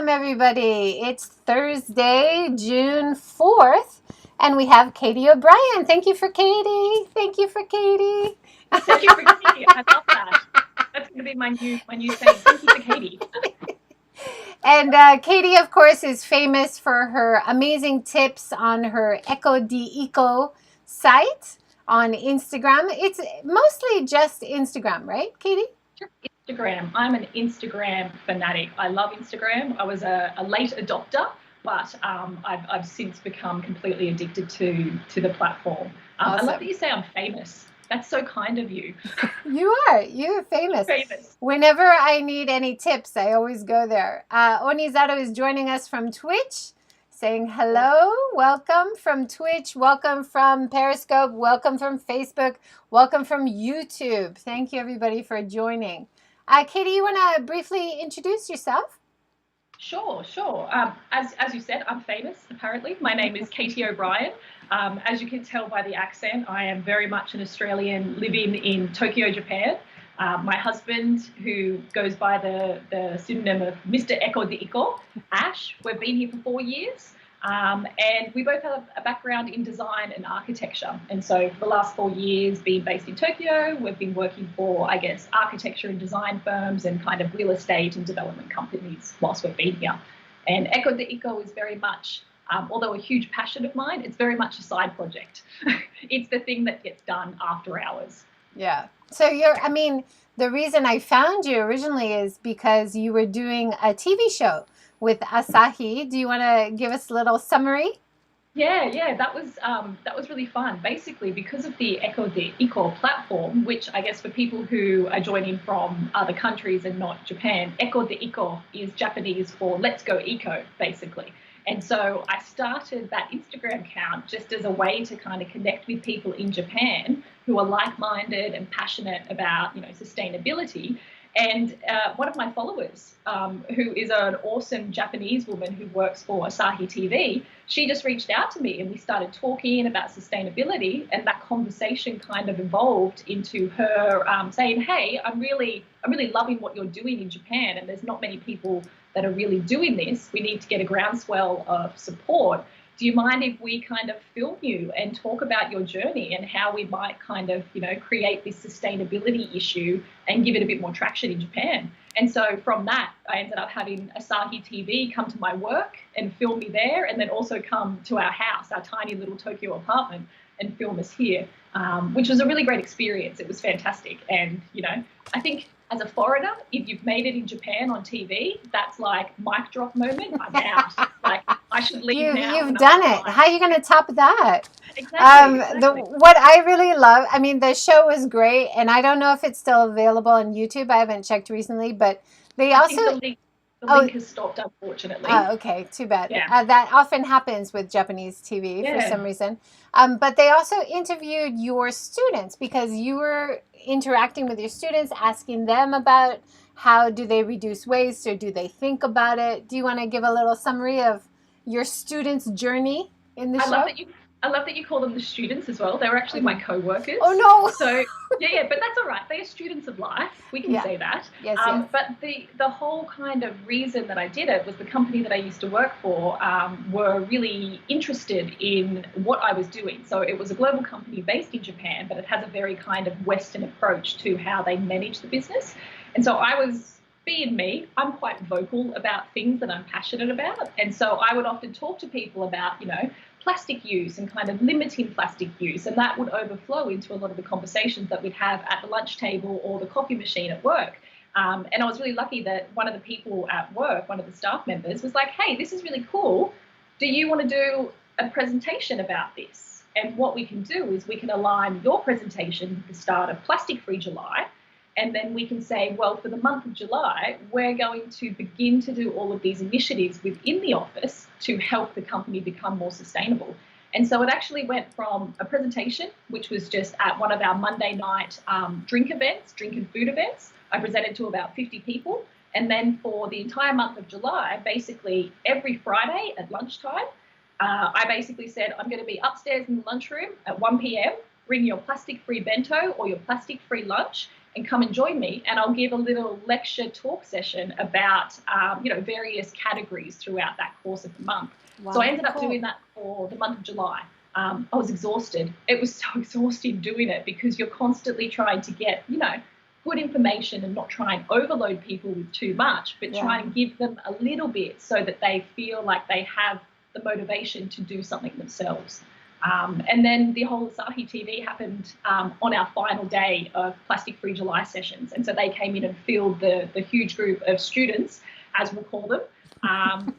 everybody. It's Thursday, June 4th, and we have Katie O'Brien. Thank you for Katie. Thank you for Katie. Thank you for Katie. I love that. That's going to be my new saying. Thank you for Katie. And Katie, of course, is famous for her amazing tips on her Eco-De-Iko site on Instagram. It's mostly just Instagram, right, Katie? Instagram. I'm an Instagram fanatic. I love Instagram. I was a late adopter, but I've since become completely addicted to the platform. Awesome. I love that you say I'm famous. That's so kind of you. You are. You're famous. Famous. Whenever I need any tips, I always go there. Onizato is joining us from Twitch, saying hello. Welcome from Twitch. Welcome from Periscope. Welcome from Facebook. Welcome from YouTube. Thank you, everybody, for joining. Katie, you want to briefly introduce yourself? Sure. As you said, I'm famous, apparently. My name is Katie O'Brien. As you can tell by the accent, I am very much an Australian living in Tokyo, Japan. My husband, who goes by the pseudonym of Mr. Eco-De-Iko, Ash, we've been here for 4 years. And we both have a background in design and architecture. And so for the last 4 years, being based in Tokyo, we've been working for, architecture and design firms and kind of real estate and development companies whilst we've been here. And Eco-De-Iko is very much, although a huge passion of mine, it's very much a side project. It's the thing that gets done after hours. Yeah. So the reason I found you originally is because you were doing a TV show with Asahi. Do you want to give us a little summary? Yeah, that was really fun. Basically, because of the Eco-De-Iko platform, which I guess for people who are joining from other countries and not Japan, Eco-De-Iko is Japanese for let's go eco, basically. And so I started that Instagram account just as a way to kind of connect with people in Japan who are like-minded and passionate about, sustainability. And one of my followers, who is an awesome Japanese woman who works for Asahi TV, she just reached out to me and we started talking about sustainability, and that conversation kind of evolved into her saying, hey, I'm really loving what you're doing in Japan, and there's not many people that are really doing this. We need to get a groundswell of support. Do you mind if we kind of film you and talk about your journey and how we might kind of, create this sustainability issue and give it a bit more traction in Japan? And so from that, I ended up having Asahi TV come to my work and film me there, and then also come to our house, our tiny little Tokyo apartment, and film us here, which was a really great experience. It was fantastic. And, I think as a foreigner, if you've made it in Japan on TV, that's like mic drop moment. I'm out. Like, I should leave now. You've done it. How are you going to top that? Exactly. What I really love, the show was great, and I don't know if it's still available on YouTube. I haven't checked recently, but they I think the link has stopped, unfortunately. Oh, okay. Too bad. Yeah. That often happens with Japanese TV for some reason. But they also interviewed your students because you were interacting with your students, asking them about how do they reduce waste or do they think about it. Do you want to give a little summary of your students' journey in the show? I love that you call them the students as well. They were actually my co-workers. Oh, no. So, yeah, but that's all right. They are students of life. We can say that. Yes. But the whole kind of reason that I did it was the company that I used to work for were really interested in what I was doing. So it was a global company based in Japan, but it has a very kind of Western approach to how they manage the business. And so I was, being me, I'm quite vocal about things that I'm passionate about. And so I would often talk to people about, plastic use and kind of limiting plastic use, and that would overflow into a lot of the conversations that we'd have at the lunch table or the coffee machine at work. And I was really lucky that one of the people at work, one of the staff members, was like, hey, this is really cool. Do you want to do a presentation about this? And what we can do is we can align your presentation with the start of Plastic Free July. And then we can say, well, for the month of July, we're going to begin to do all of these initiatives within the office to help the company become more sustainable. And so it actually went from a presentation, which was just at one of our Monday night drink and food events. I presented to about 50 people. And then for the entire month of July, basically every Friday at lunchtime, I basically said, I'm going to be upstairs in the lunchroom at 1 p.m., bring your plastic-free bento or your plastic-free lunch, and come and join me, and I'll give a little lecture talk session about, various categories throughout that course of the month. Wow, so I ended up cool. doing that for the month of July. I was exhausted. It was so exhausting doing it because you're constantly trying to get, good information and not try and overload people with too much, but try and give them a little bit so that they feel like they have the motivation to do something themselves. And then the whole Asahi TV happened on our final day of Plastic Free July sessions. And so they came in and filled the huge group of students, as we'll call them,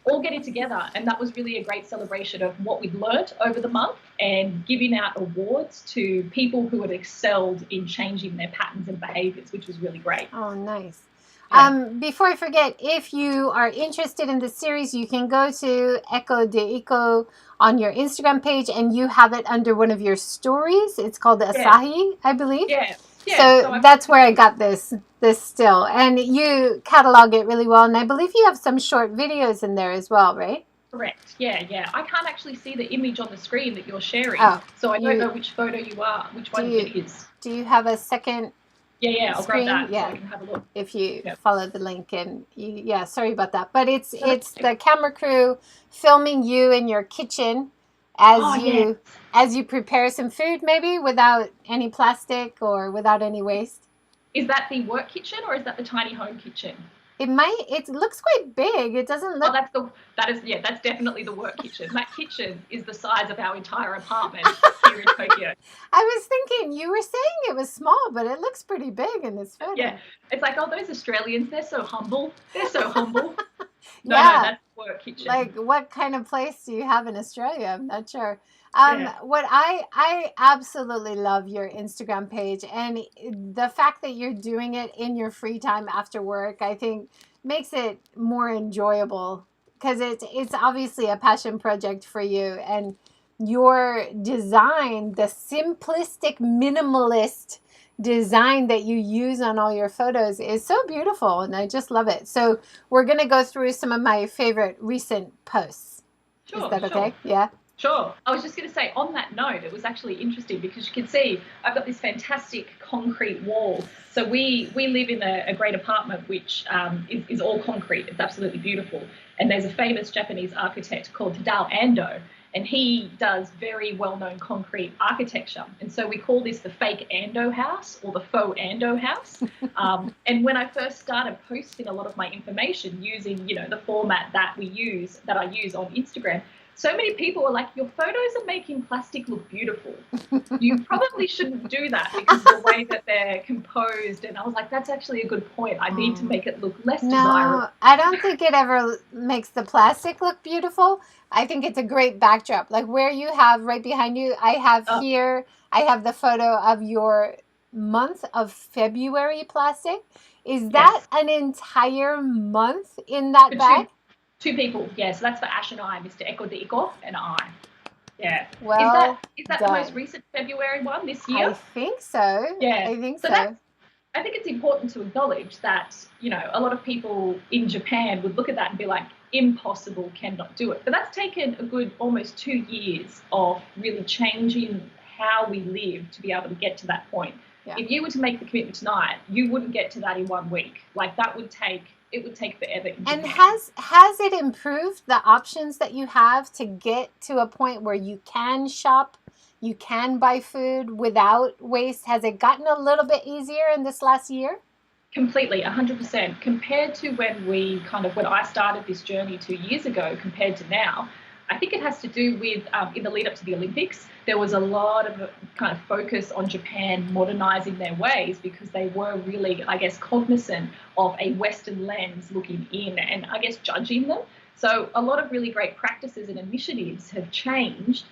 all getting together. And that was really a great celebration of what we'd learnt over the month and giving out awards to people who had excelled in changing their patterns and behaviours, which was really great. Oh, nice. Yeah. Before I forget, if you are interested in the series, you can go to Eco-De-Iko on your Instagram page, and you have it under one of your stories. It's called the Asahi, I believe. Yeah. So that's where I got this still. And you catalog it really well. And I believe you have some short videos in there as well, right? Correct. Yeah. I can't actually see the image on the screen that you're sharing. Oh, so I don't know which photo you are, which one it is. Do you have a second Yeah, I'll screen? grab that Yeah. so I can have a look. If you follow the link, and sorry about that. But it's the camera crew filming you in your kitchen as you prepare some food, maybe without any plastic or without any waste. Is that the work kitchen or is that the tiny home kitchen? It looks quite big. It doesn't look. Oh, that's definitely the work kitchen. That kitchen is the size of our entire apartment here in Tokyo. I was thinking, you were saying it was small, but it looks pretty big in this photo. Yeah, it's like, oh, those Australians, they're so humble. They're so humble. No, that's the work kitchen. Like, what kind of place do you have in Australia? I'm not sure. What I absolutely love your Instagram page, and the fact that you're doing it in your free time after work, I think makes it more enjoyable, because it's obviously a passion project for you, and your design, the simplistic minimalist design that you use on all your photos, is so beautiful, and I just love it. So we're going to go through some of my favorite recent posts. Sure, is that okay? Sure. Yeah. Sure. I was just going to say, on that note, it was actually interesting because you can see I've got this fantastic concrete wall. So we live in a great apartment which is all concrete. It's absolutely beautiful. And there's a famous Japanese architect called Tadao Ando, and he does very well-known concrete architecture. And so we call this the fake Ando house, or the faux Ando house. And when I first started posting a lot of my information using, the format that I use on Instagram, so many people were like, your photos are making plastic look beautiful. You probably shouldn't do that because of the way that they're composed. And I was like, that's actually a good point. I need to make it look less desirable. No, I don't think it ever makes the plastic look beautiful. I think it's a great backdrop. Like where you have right behind you, I have the photo of your month of February plastic. Is that an entire month in that bag? Two people, yeah. So that's for Ash and I, Mr. Eco-De-Iko and I. Yeah. Well, is that the most recent February one this year? I think so. Yeah. I think so. I think it's important to acknowledge that, a lot of people in Japan would look at that and be like, impossible, cannot do it. But that's taken a good almost 2 years of really changing how we live to be able to get to that point. Yeah. If you were to make the commitment tonight, you wouldn't get to that in 1 week. Like it would take forever. And has it improved the options that you have to get to a point where you can shop, you can buy food without waste? Has it gotten a little bit easier in this last year? Completely, 100%. Compared to when I started this journey 2 years ago compared to now, I think it has to do with in the lead up to the Olympics, there was a lot of kind of focus on Japan modernizing their ways because they were really, I guess, cognizant of a Western lens looking in and I guess judging them. So a lot of really great practices and initiatives have changed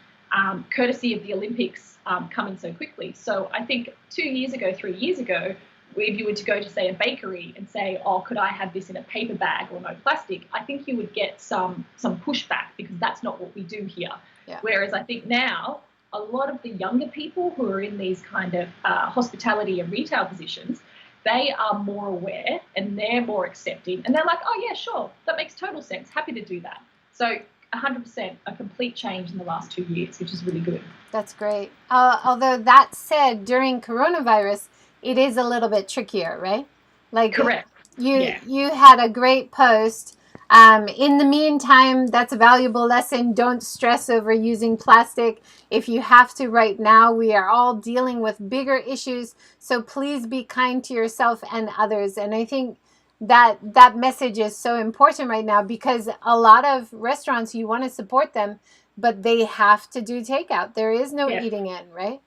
courtesy of the Olympics coming so quickly. So I think 2 years ago, 3 years ago, if you were to go to, say, a bakery and say, oh, could I have this in a paper bag or no plastic, I think you would get some pushback because that's not what we do here. Yeah. Whereas I think now a lot of the younger people who are in these kind of hospitality and retail positions, they are more aware and they're more accepting. And they're like, oh, yeah, sure, that makes total sense. Happy to do that. So 100% a complete change in the last 2 years, which is really good. That's great. Although that said, during coronavirus, it is a little bit trickier, right? Like Correct. you Yeah. you had a great post. In the meantime, that's a valuable lesson. Don't stress over using plastic if you have to right now. We are all dealing with bigger issues, so please be kind to yourself and others. And I think that message is so important right now because a lot of restaurants, you want to support them, but they have to do takeout. There is no Yeah. eating in, right?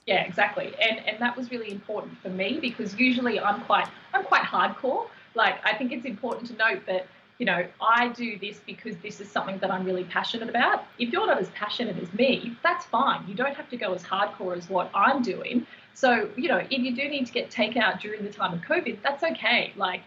Yeah, exactly. And that was really important for me because usually I'm quite hardcore. Like I think it's important to note that, I do this because this is something that I'm really passionate about. If you're not as passionate as me, that's fine. You don't have to go as hardcore as what I'm doing. So, if you do need to get takeout during the time of COVID, that's okay. Like,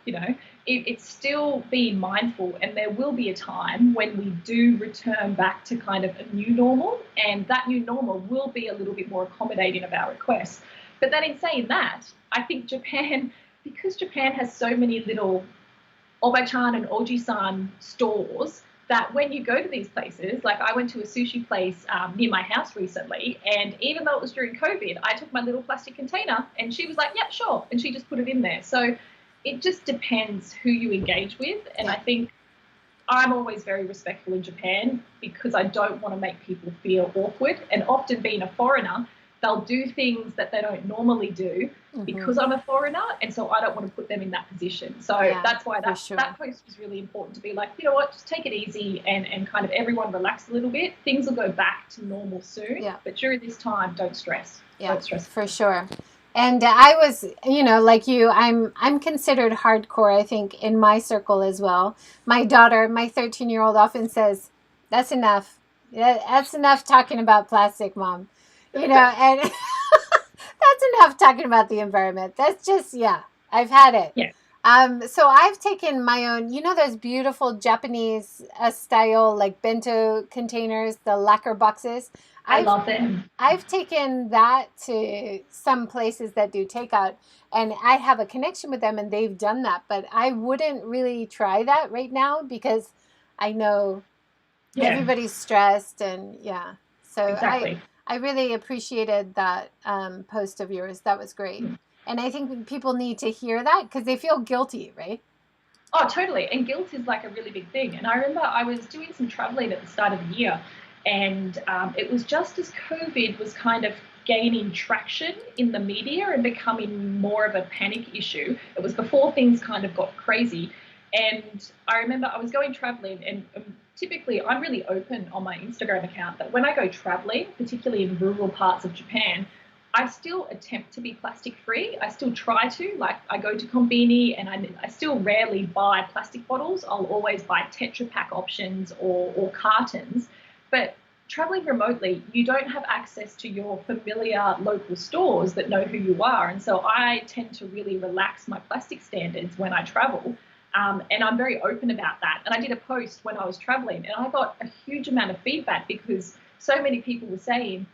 it's still being mindful, and there will be a time when we do return back to kind of a new normal, and that new normal will be a little bit more accommodating of our requests. But then in saying that, I think Japan, because Japan has so many little Oba-chan and Oji-san stores, that when you go to these places, like I went to a sushi place near my house recently, and even though it was during COVID, I took my little plastic container and she was like, "Yep, sure," and she just put it in there. So it just depends who you engage with, and I think I'm always very respectful in Japan because I don't want to make people feel awkward. And often, being a foreigner, they'll do things that they don't normally do because I'm a foreigner, and so I don't want to put them in that position. So that's why that post was really important to be like, you know what, just take it easy and kind of everyone relax a little bit. Things will go back to normal soon, but during this time, don't stress. Don't stress. For sure. And I was, like you, I'm considered hardcore, I think, in my circle as well. My daughter, my 13-year-old, often says, "That's enough. That's enough talking about plastic, Mom." And that's enough talking about the environment. That's just, I've had it. Yeah. So I've taken my own, those beautiful Japanese style, like bento containers, the lacquer boxes. I love them. I've taken that to some places that do takeout, and I have a connection with them, and they've done that. But I wouldn't really try that right now because I know everybody's stressed, and So exactly. I really appreciated that post of yours. That was great. And I think people need to hear that because they feel guilty, right? Oh, totally. And guilt is like a really big thing. And I remember I was doing some traveling at the start of the year, and it was just as COVID was kind of gaining traction in the media and becoming more of a panic issue. It was before things kind of got crazy. And I remember I was going traveling, and typically I'm really open on my Instagram account that when I go traveling, particularly in rural parts of Japan, I still attempt to be plastic free. I still try to. Like I go to Konbini and I still rarely buy plastic bottles. I'll always buy Tetra Pak options or cartons. But traveling remotely, you don't have access to your familiar local stores that know who you are. And so I tend to really relax my plastic standards when I travel. And I'm very open about that. And I did a post when I was traveling, and I got a huge amount of feedback because so many people were saying,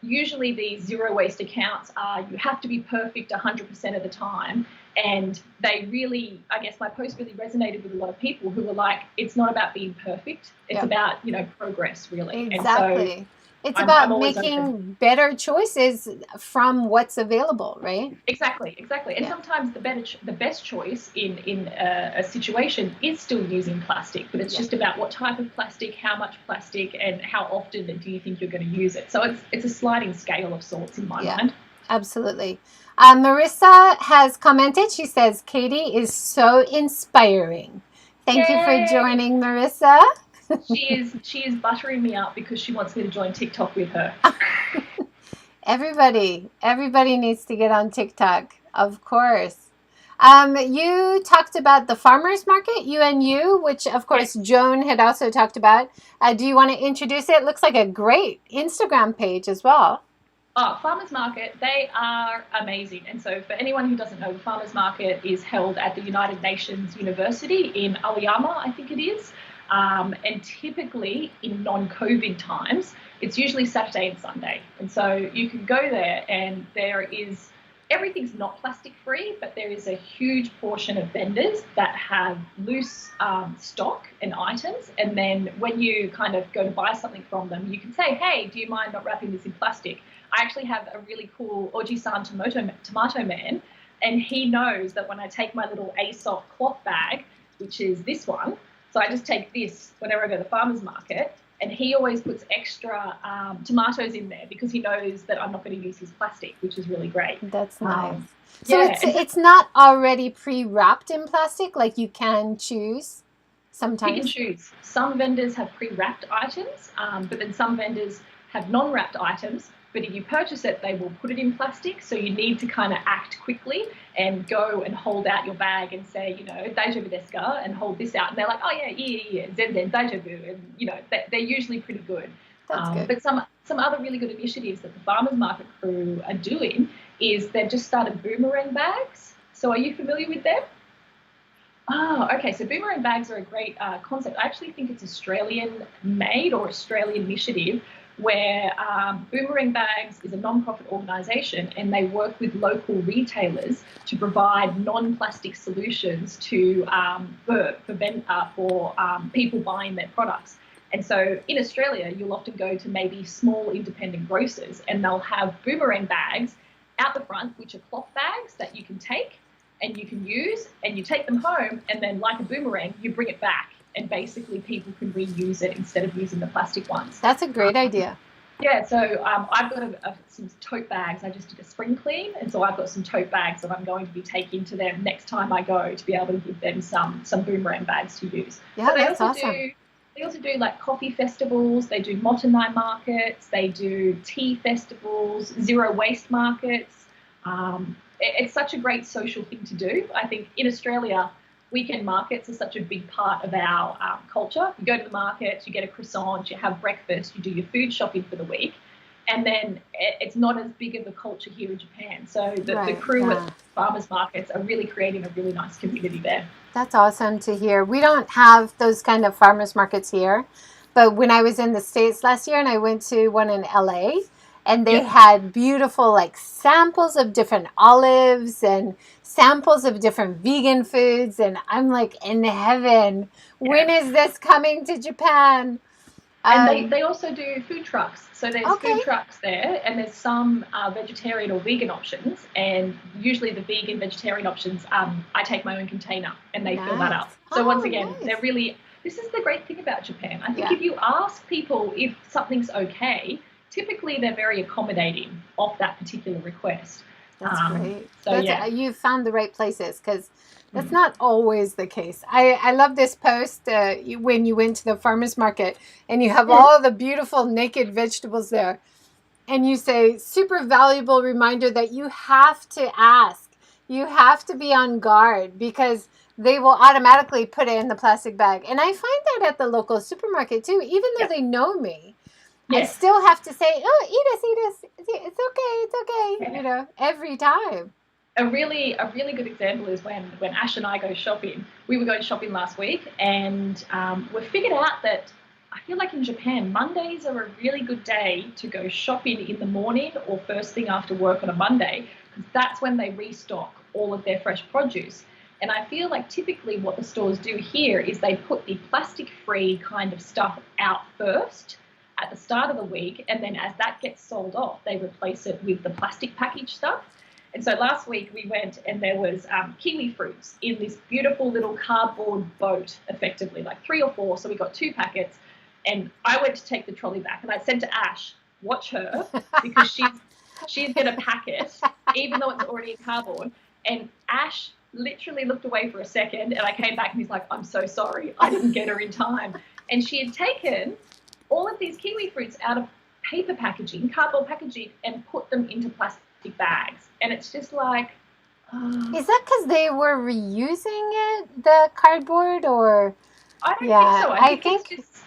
usually these zero waste accounts are you have to be perfect 100% of the time. And they really, I guess my post really resonated with a lot of people who were like, it's not about being perfect. It's about, progress, really. Exactly. And so it's about making better choices from what's available, right? Exactly. And sometimes the best choice in a situation is still using plastic, but it's just about what type of plastic, how much plastic, and how often do you think you're going to use it. So it's a sliding scale of sorts in my mind. Absolutely. Marissa has commented. She says, "Katie is so inspiring." Thank you for joining, Marissa. She is buttering me up because she wants me to join TikTok with her. Everybody needs to get on TikTok, of course. You talked about the farmers market, UNU, which of course Joan had also talked about. Do you want to introduce it? It looks like a great Instagram page as well. Oh, Farmers Market, they are amazing. And so for anyone who doesn't know, the Farmers Market is held at the United Nations University in Aoyama, I think it is. And typically in non-COVID times, it's usually Saturday and Sunday. And so you can go there and everything's not plastic free, but there is a huge portion of vendors that have loose stock and items. And then when you kind of go to buy something from them, you can say, "Hey, do you mind not wrapping this in plastic?" I actually have a really cool Oji-san tomato man, and he knows that when I take my little ASOP cloth bag, which is this one, so I just take this whenever I go to the farmer's market, and he always puts extra tomatoes in there because he knows that I'm not going to use his plastic, which is really great. That's nice. So Yeah, it's not already pre-wrapped in plastic, like you can choose sometimes? You can choose. Some vendors have pre-wrapped items, but then some vendors have non-wrapped items. But if you purchase it, they will put it in plastic. So you need to kind of act quickly and go and hold out your bag and say, you know, daijoubu desu ka, and hold this out. And they're like, oh, yeah, zen daijoubu. And, you know, they're usually pretty good. That's good. But some other really good initiatives that the farmers market crew are doing is they've just started boomerang bags. So are you familiar with them? Oh, okay. So boomerang bags are a great concept. I actually think it's Australian-made or Australian initiative where Boomerang Bags is a non-profit organisation, and they work with local retailers to provide non-plastic solutions to for people buying their products. And so in Australia, you'll often go to maybe small independent grocers, and they'll have boomerang bags out the front, which are cloth bags that you can take and you can use, and you take them home, and then like a boomerang, you bring it back, and basically people can reuse it instead of using the plastic ones. That's a great idea. Yeah, so I've got some tote bags. I just did a spring clean, and so I've got some tote bags that I'm going to be taking to them next time I go to be able to give them some boomerang bags to use. Yeah, that's awesome. They also do like coffee festivals. They do motonai markets. They do tea festivals, zero waste markets. It's such a great social thing to do. I think in Australia, weekend markets are such a big part of our culture. You go to the market, you get a croissant, you have breakfast, you do your food shopping for the week, and then it's not as big of a culture here in Japan. So the crew at farmers markets are really creating a really nice community there. That's awesome to hear. We don't have those kind of farmers markets here, but when I was in the States last year and I went to one in LA, and they had beautiful like samples of different olives and samples of different vegan foods, and I'm like in heaven. When is this coming to Japan? And they also do food trucks. So there's food trucks there, and there's some vegetarian or vegan options, and usually the vegan vegetarian options, I take my own container and they fill that up. So once again, they're really, this is the great thing about Japan. I think if you ask people if something's okay, typically they're very accommodating of that particular request. That's great. So you've found the right places, because that's not always the case. I love this post when you went to the farmer's market and you have all the beautiful naked vegetables there, and you say, super valuable reminder that you have to ask. You have to be on guard, because they will automatically put it in the plastic bag. And I find that at the local supermarket too, even though they know me. I still have to say, oh, eat us. It's okay. You know, every time. A really good example is when Ash and I go shopping. We were going shopping last week, and we figured out that I feel like in Japan, Mondays are a really good day to go shopping in the morning or first thing after work on a Monday, because that's when they restock all of their fresh produce. And I feel like typically what the stores do here is they put the plastic-free kind of stuff out first at the start of the week, and then as that gets sold off, they replace it with the plastic package stuff. And so last week we went, and there was kiwi fruits in this beautiful little cardboard boat, effectively, like 3 or 4. So we got 2 packets, and I went to take the trolley back, and I said to Ash, watch her, because she's going to pack it, even though it's already in cardboard. And Ash literally looked away for a second, and I came back, and he's like, I'm so sorry, I didn't get her in time. And she had taken all of these kiwi fruits out of paper packaging, cardboard packaging, and put them into plastic bags. And it's just like... Is that because they were reusing it, the cardboard, or... I don't think so. I think it's just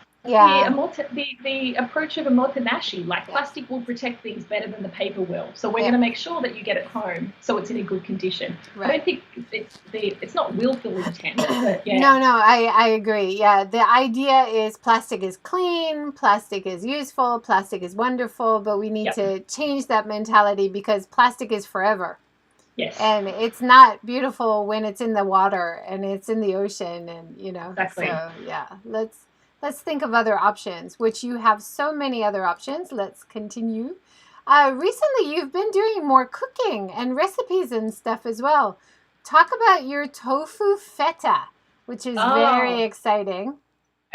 the approach of a motenashi. Like, plastic will protect things better than the paper will. So we're going to make sure that you get it home so it's in a good condition. I don't think it's not willful intent, but No, I agree. Yeah, the idea is plastic is clean, plastic is useful, plastic is wonderful, but we need to change that mentality, because plastic is forever. Yes. And it's not beautiful when it's in the water and it's in the ocean, and you know. Exactly. So let's think of other options, which you have so many other options. Let's continue. Recently, you've been doing more cooking and recipes and stuff as well. Talk about your tofu feta, which is very Oh, exciting.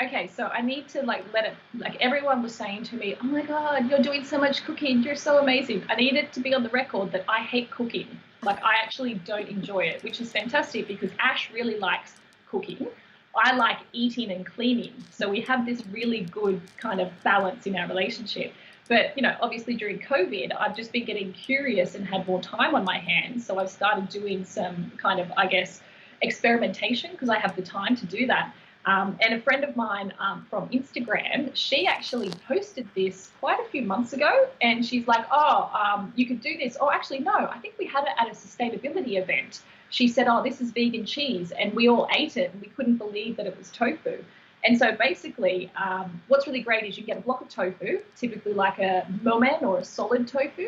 okay. So I need to let it, like everyone was saying to me, oh my God, you're doing so much cooking. You're so amazing. I need it to be on the record that I hate cooking. Like I actually don't enjoy it, which is fantastic because Ash really likes cooking. I like eating and cleaning. So we have this really good kind of balance in our relationship. But, obviously during COVID, I've just been getting curious and had more time on my hands. So I've started doing some kind of, I guess, experimentation because I have the time to do that. And a friend of mine from Instagram, she actually posted this quite a few months ago, and she's like, "Oh, you could do this." Oh, actually, no, I think we had it at a sustainability event. She said, "Oh, this is vegan cheese," and we all ate it, and we couldn't believe that it was tofu. And so basically, what's really great is you get a block of tofu, typically like a momen or a solid tofu,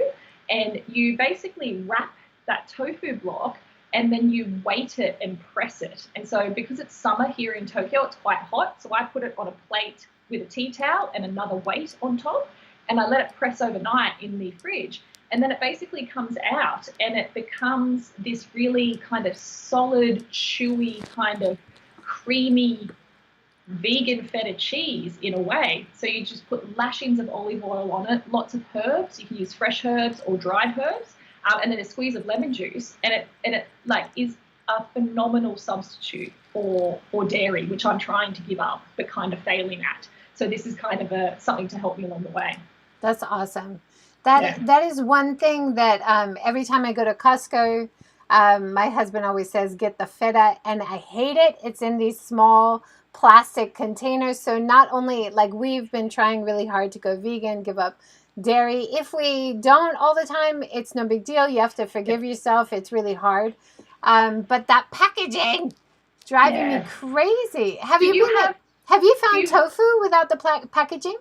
and you basically wrap that tofu block and then you weight it and press it. And so because it's summer here in Tokyo, it's quite hot. So I put it on a plate with a tea towel and another weight on top, and I let it press overnight in the fridge. And then it basically comes out and it becomes this really kind of solid, chewy, kind of creamy vegan feta cheese in a way. So you just put lashings of olive oil on it, lots of herbs. You can use fresh herbs or dried herbs, and then a squeeze of lemon juice, and it like is a phenomenal substitute for dairy, which I'm trying to give up but kind of failing at. So this is kind of something to help me along the way. That's awesome. Yeah. That is one thing that every time I go to Costco, my husband always says, get the feta, and I hate it. It's in these small plastic containers. So not only like we've been trying really hard to go vegan, give up dairy. If we don't all the time, it's no big deal. You have to forgive yourself. It's really hard. But that packaging driving me Yeah. crazy. Do you have Have you do found you tofu without the packaging?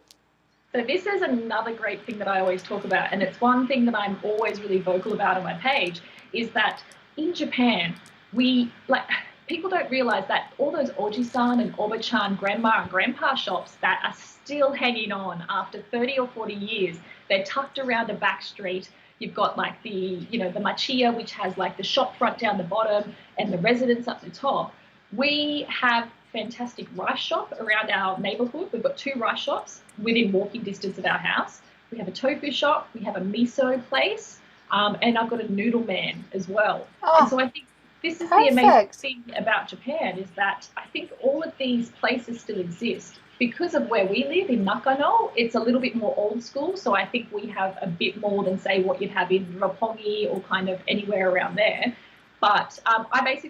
So this is another great thing that I always talk about, and it's one thing that I'm always really vocal about on my page, is that in Japan, we like people don't realize that all those oji-san and oba-chan grandma and grandpa shops that are still hanging on after 30 or 40 years, they're tucked around a back street. You've got like the machiya, which has like the shop front down the bottom and the residence up the top. We have fantastic rice shop around our neighborhood. We've got two rice shops within walking distance of our house. We have a tofu shop, we have a miso place, and I've got a noodle man as well. And Oh, so I think this is the amazing perfect. thing about Japan is that I think all of these places still exist. Because of where we live in Nakano, it's a little bit more old school. So I think we have a bit more than, say, what you'd have in Roppongi or kind of anywhere around there. But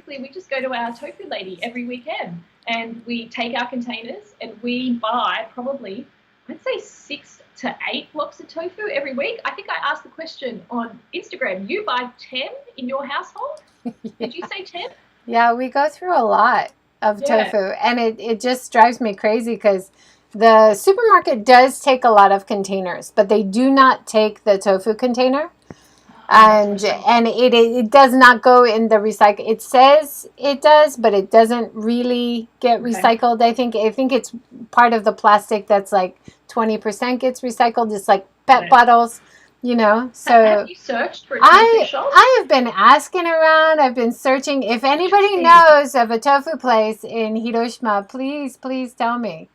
we just go to our tofu lady every weekend and we take our containers and we buy probably, I'd say 6 to 8 blocks of tofu every week. I think I asked the question on Instagram, you buy 10 in your household? Did you say 10? Yeah, we go through a lot of Yeah. tofu, and it just drives me crazy because the supermarket does take a lot of containers, but they do not take the tofu container. Oh, that's frustrating. And it does not go in the recycle. It says it does, but it doesn't really get Okay. recycled. I think it's part of the plastic that's like 20% gets recycled. It's like Got PET it. bottles, Have So you searched for a tofu I shop? I have been asking around. I've been searching. If anybody Interesting. knows of a tofu place in Hiroshima, please tell me.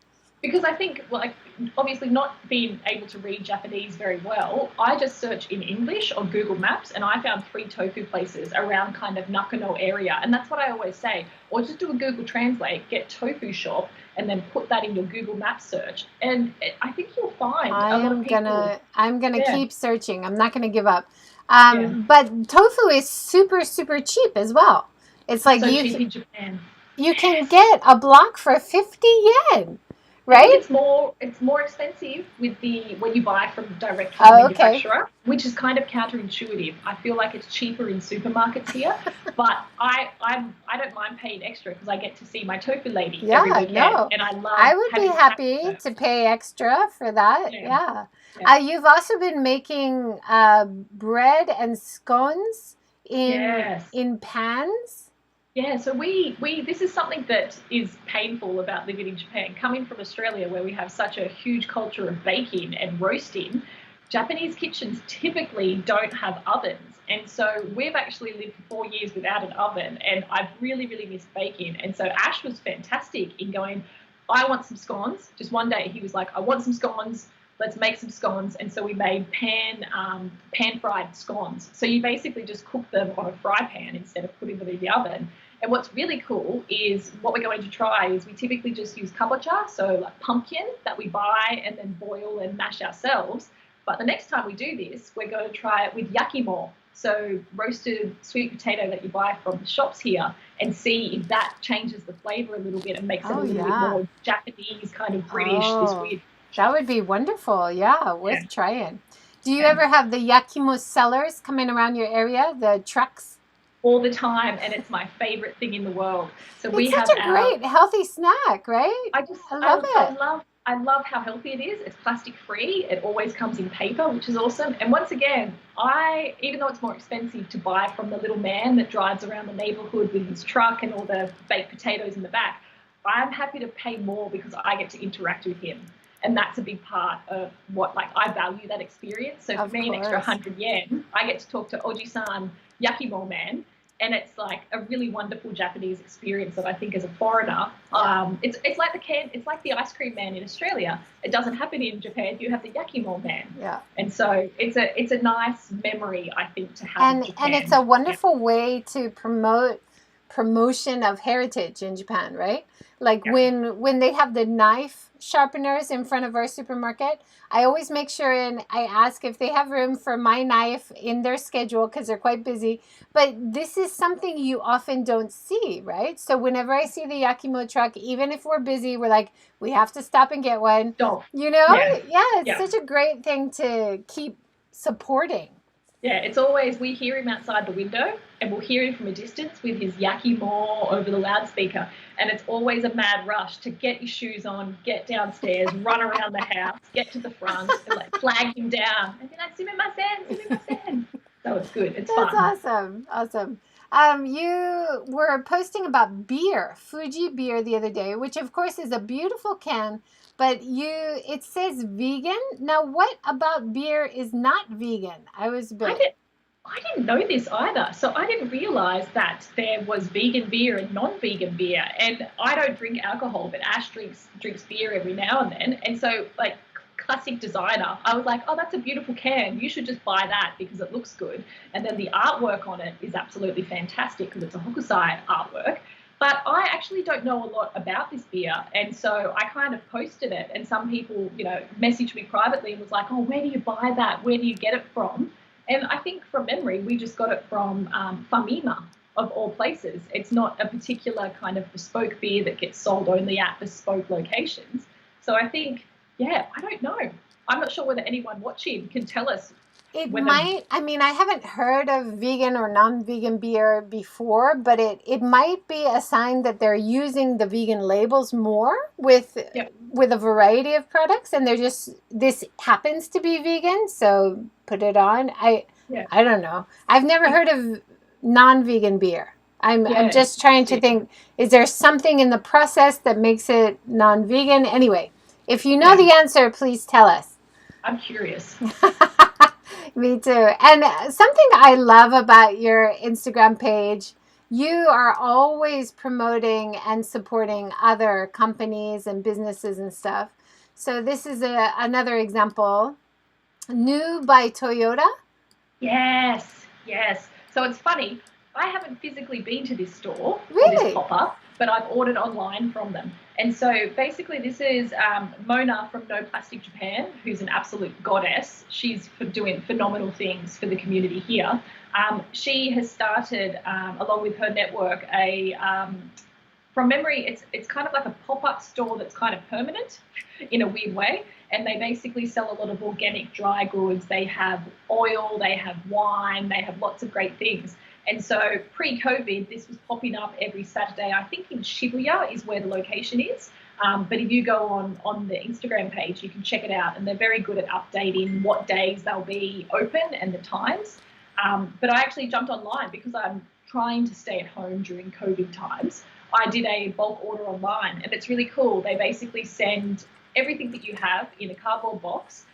Because I think, like, obviously not being able to read Japanese very well, I just searched in English on Google Maps and I found 3 tofu places around kind of Nakano area. And that's what I always say. Or just do a Google Translate, get tofu shop, and then put that in your Google Maps search. And I think you'll find a lot of people, I'm gonna yeah, keep searching. I'm not gonna give up. yeah, But tofu is super cheap as well. It's like so cheap in Japan. you can Yes. get a block for 50 yen, I think right? it's more expensive with the when you buy direct from the Oh, okay. manufacturer, which is kind of counterintuitive. I feel like it's cheaper in supermarkets here, but I don't mind paying extra because I get to see my tofu lady every Yeah, weekend, no. and I love I would be having a chat with happy her. to pay extra for that. Yeah, Yeah. yeah, You've also been making bread and scones yes. in pans. Yeah, so we this is something that is painful about living in Japan. Coming from Australia, where we have such a huge culture of baking and roasting, Japanese kitchens typically don't have ovens. And so we've actually lived for 4 years without an oven, and I've really, really missed baking. And so Ash was fantastic in going, I want some scones. Just one day he was like, I want some scones. Let's make some scones. And so we made pan fried scones. So you basically just cook them on a fry pan instead of putting them in the oven. And what's really cool is what we're going to try is we typically just use kabocha, so like pumpkin that we buy and then boil and mash ourselves. But the next time we do this, we're going to try it with Yakima, so roasted sweet potato that you buy from the shops here, and see if that changes the flavour a little bit and makes it a little bit more Japanese, kind of British, this weird. That would be wonderful. Yeah, worth trying. Do you ever have the Yakima sellers coming around your area, the trucks? All the time, and it's my favorite thing in the world. So it's such a great healthy snack, right? I love it. I love how healthy it is. It's plastic free. It always comes in paper, which is awesome. And once again, even though it's more expensive to buy from the little man that drives around the neighborhood with his truck and all the baked potatoes in the back, I'm happy to pay more because I get to interact with him. And that's a big part of what, like, I value that experience. So for me, an extra 100 yen, I get to talk to Oji-san Yakima man. And it's like a really wonderful Japanese experience that I think as a foreigner, it's like the ice cream man in Australia. It doesn't happen in Japan. You have the Yakima man. Yeah. And so it's a nice memory, I think, to have in Japan. And it's a wonderful way to promotion of heritage in Japan, right? Like when they have the knife sharpeners in front of our supermarket, I always make sure and I ask if they have room for my knife in their schedule because they're quite busy. But this is something you often don't see, right? So whenever I see the Yakima truck, even if we're busy, we're like, we have to stop and get one. You know? It's such a great thing to keep supporting. Yeah, it's always, we hear him outside the window and we'll hear him from a distance with his Yakima over the loudspeaker. And it's always a mad rush to get your shoes on, get downstairs, run around the house, get to the front and like flag him down. And be like, sumimasen. So it's good. It's fun. That's awesome. You were posting about beer, Fuji beer the other day, which of course is a beautiful can, but it says vegan. Now, what about beer is not vegan? I didn't know this either. So I didn't realize that there was vegan beer and non-vegan beer. And I don't drink alcohol, but Ash drinks beer every now and then. And so, like, classic designer, I was like, oh, that's a beautiful can. You should just buy that because it looks good. And then the artwork on it is absolutely fantastic because it's a Hokusai artwork. But I actually don't know a lot about this beer. And so I kind of posted it. And some people, messaged me privately and was like, oh, where do you buy that? Where do you get it from? And I think from memory, we just got it from Famima, of all places. It's not a particular kind of bespoke beer that gets sold only at bespoke locations. So I think, I don't know. I'm not sure whether anyone watching can tell us. It might. I mean, I haven't heard of vegan or non-vegan beer before, but it might be a sign that they're using the vegan labels more with a variety of products, and this happens to be vegan, so put it on. I don't know. I've never heard of non-vegan beer. I'm just trying to think, is there something in the process that makes it non-vegan? Anyway, if you know the answer, please tell us. I'm curious. Me too. And something I love about your Instagram page, you are always promoting and supporting other companies and businesses and stuff. So this is another example. New by Toyota. Yes. So it's funny. I haven't physically been to this store, really? This pop-up, but I've ordered online from them. And so basically this is Mona from No Plastic Japan, who's an absolute goddess. She's doing phenomenal things for the community here. She has started, along with her network, from memory, it's kind of like a pop-up store that's kind of permanent in a weird way. And they basically sell a lot of organic dry goods. They have oil, they have wine, they have lots of great things. And so pre-COVID, this was popping up every Saturday. I think in Shibuya is where the location is. But if you go on the Instagram page, you can check it out. And they're very good at updating what days they'll be open and the times. But I actually jumped online because I'm trying to stay at home during COVID times. I did a bulk order online, and it's really cool. They basically send everything that you have in a cardboard box.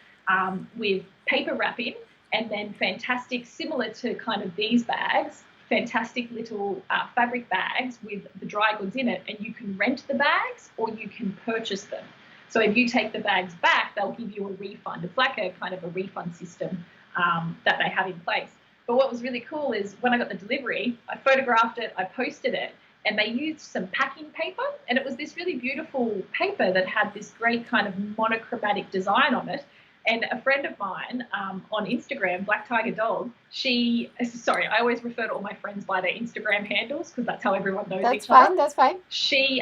with paper wrapping, and then fantastic, similar to kind of these bags, fantastic little fabric bags with the dry goods in it, and you can rent the bags or you can purchase them. So if you take the bags back, they'll give you a refund. It's like a kind of a refund system that they have in place. But what was really cool is when I got the delivery, I photographed it, I posted it, and they used some packing paper, and it was this really beautiful paper that had this great kind of monochromatic design on it. And a friend of mine on Instagram, Black Tiger Dog, sorry, I always refer to all my friends by their Instagram handles because that's how everyone knows each other. That's fine. She